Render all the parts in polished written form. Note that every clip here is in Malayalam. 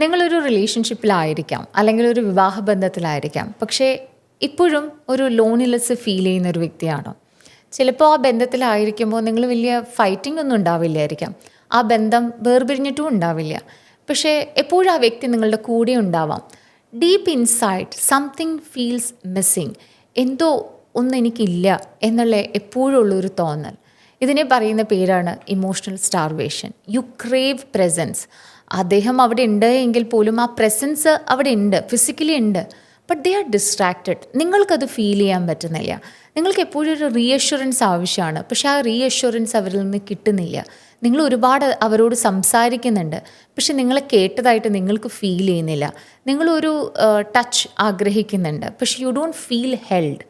നിങ്ങളൊരു റിലേഷൻഷിപ്പിലായിരിക്കാം അല്ലെങ്കിൽ ഒരു വിവാഹ ബന്ധത്തിലായിരിക്കാം. പക്ഷേ ഇപ്പോഴും ഒരു ലോൺലിനെസ് ഫീൽ ചെയ്യുന്ന ഒരു വ്യക്തിയാണോ? ചിലപ്പോൾ ആ ബന്ധത്തിലായിരിക്കുമ്പോൾ നിങ്ങൾ വലിയ ഫൈറ്റിംഗ് ഒന്നും ഉണ്ടാവില്ലായിരിക്കാം. ആ ബന്ധം വേർപിരിഞ്ഞിട്ടും ഉണ്ടാവില്ല. പക്ഷേ എപ്പോഴും ആ വ്യക്തി നിങ്ങളുടെ കൂടെ ഉണ്ടാവാം. Deep inside something feels missing. എന്തോ ഒന്നും എനിക്കില്ല എന്നുള്ള എപ്പോഴും ഉള്ളൊരു തോന്നൽ. ഇതിനെ പറയുന്ന പേരാണ് emotional starvation. You crave presence. അദ്ദേഹം അവിടെ ഉണ്ട് എങ്കിൽ പോലും ആ പ്രസൻസ് അവിടെ ഉണ്ട്, ഫിസിക്കലി ഉണ്ട്. But they are distracted. നിങ്ങൾക്കത് ഫീൽ ചെയ്യാൻ പറ്റുന്നില്ല. നിങ്ങൾക്ക് എപ്പോഴും ഒരു റീഅഷ്വറൻസ് ആവശ്യമാണ്. പക്ഷേ ആ റീഅഷ്വറൻസ് അവരിൽ നിന്ന് കിട്ടുന്നില്ല. നിങ്ങൾ ഒരുപാട് അവരോട് സംസാരിക്കുന്നുണ്ട്, പക്ഷെ നിങ്ങളെ കേട്ടതായിട്ട് നിങ്ങൾക്ക് ഫീൽ ചെയ്യുന്നില്ല. നിങ്ങളൊരു ടച്ച് ആഗ്രഹിക്കുന്നുണ്ട്, പക്ഷെ you don't feel held.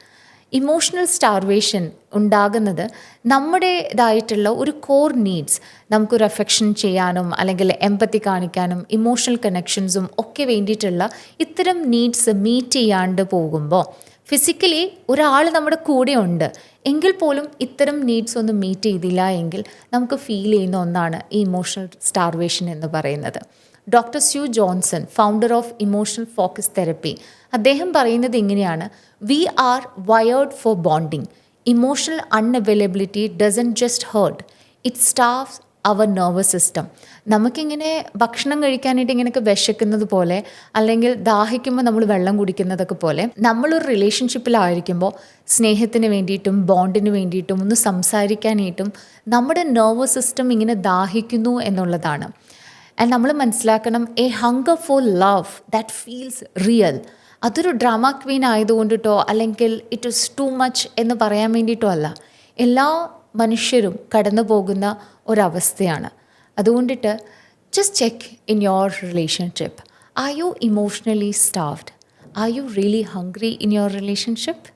Emotional starvation ഉണ്ടാകുന്നത് നമ്മുടേതായിട്ടുള്ള ഒരു കോർ നീഡ്സ്, നമുക്കൊരു അഫെക്ഷൻ ചെയ്യാനും അല്ലെങ്കിൽ എമ്പത്തി കാണിക്കാനും ഇമോഷണൽ കണക്ഷൻസും ഒക്കെ വേണ്ടിയിട്ടുള്ള ഇത്തരം നീഡ്സ് മീറ്റ് ചെയ്യാണ്ട് പോകുമ്പോൾ, ഫിസിക്കലി ഒരാൾ നമ്മുടെ കൂടെ ഉണ്ട് എങ്കിൽ പോലും ഇത്തരം നീഡ്സ് ഒന്നും മീറ്റ് ചെയ്തില്ല എങ്കിൽ നമുക്ക് ഫീൽ ചെയ്യുന്ന ഒന്നാണ് ഈ ഇമോഷണൽ സ്റ്റാർവേഷൻ എന്ന് പറയുന്നത്. Doctor Sue Johnson, founder of emotional focus therapy, അദ്ദേഹം പറയുന്നത് ഇങ്ങനെയാണ്: we are wired for bonding. Emotional unavailability doesn't just hurt, it starves our nervous system. നമുക്കിങ്ങനെ ഭക്ഷണം കഴിക്കാനായിട്ട് ഇങ്ങനെയൊക്കെ വിശക്കുന്നത് പോലെ, അല്ലെങ്കിൽ ദാഹിക്കുമ്പോൾ നമ്മൾ വെള്ളം കുടിക്കുന്നതൊക്കെ പോലെ, നമ്മളൊരു റിലേഷൻഷിപ്പിലായിരിക്കുമ്പോൾ സ്നേഹത്തിന് വേണ്ടിയിട്ടും ബോണ്ടിന് വേണ്ടിയിട്ടും ഒന്ന് സംസാരിക്കാനായിട്ടും നമ്മുടെ നെർവസ് സിസ്റ്റം ഇങ്ങനെ ദാഹിക്കുന്നു എന്നുള്ളതാണ്. ആൻഡ് നമ്മൾ മനസ്സിലാക്കണം, A hunger four love that feels real. അതൊരു ഡ്രാമ ക്വീൻ ആയതുകൊണ്ടിട്ടോ അല്ലെങ്കിൽ ഇറ്റ് ഈസ് ടു മച്ച് എന്ന് പറയാൻ വേണ്ടിയിട്ടോ അല്ല. എല്ലാ മനുഷ്യരും കടന്നു പോകുന്ന ഒരവസ്ഥയാണ്. അതുകൊണ്ടിട്ട് just check in your relationship. Are you emotionally starved? Are you really hungry in your relationship?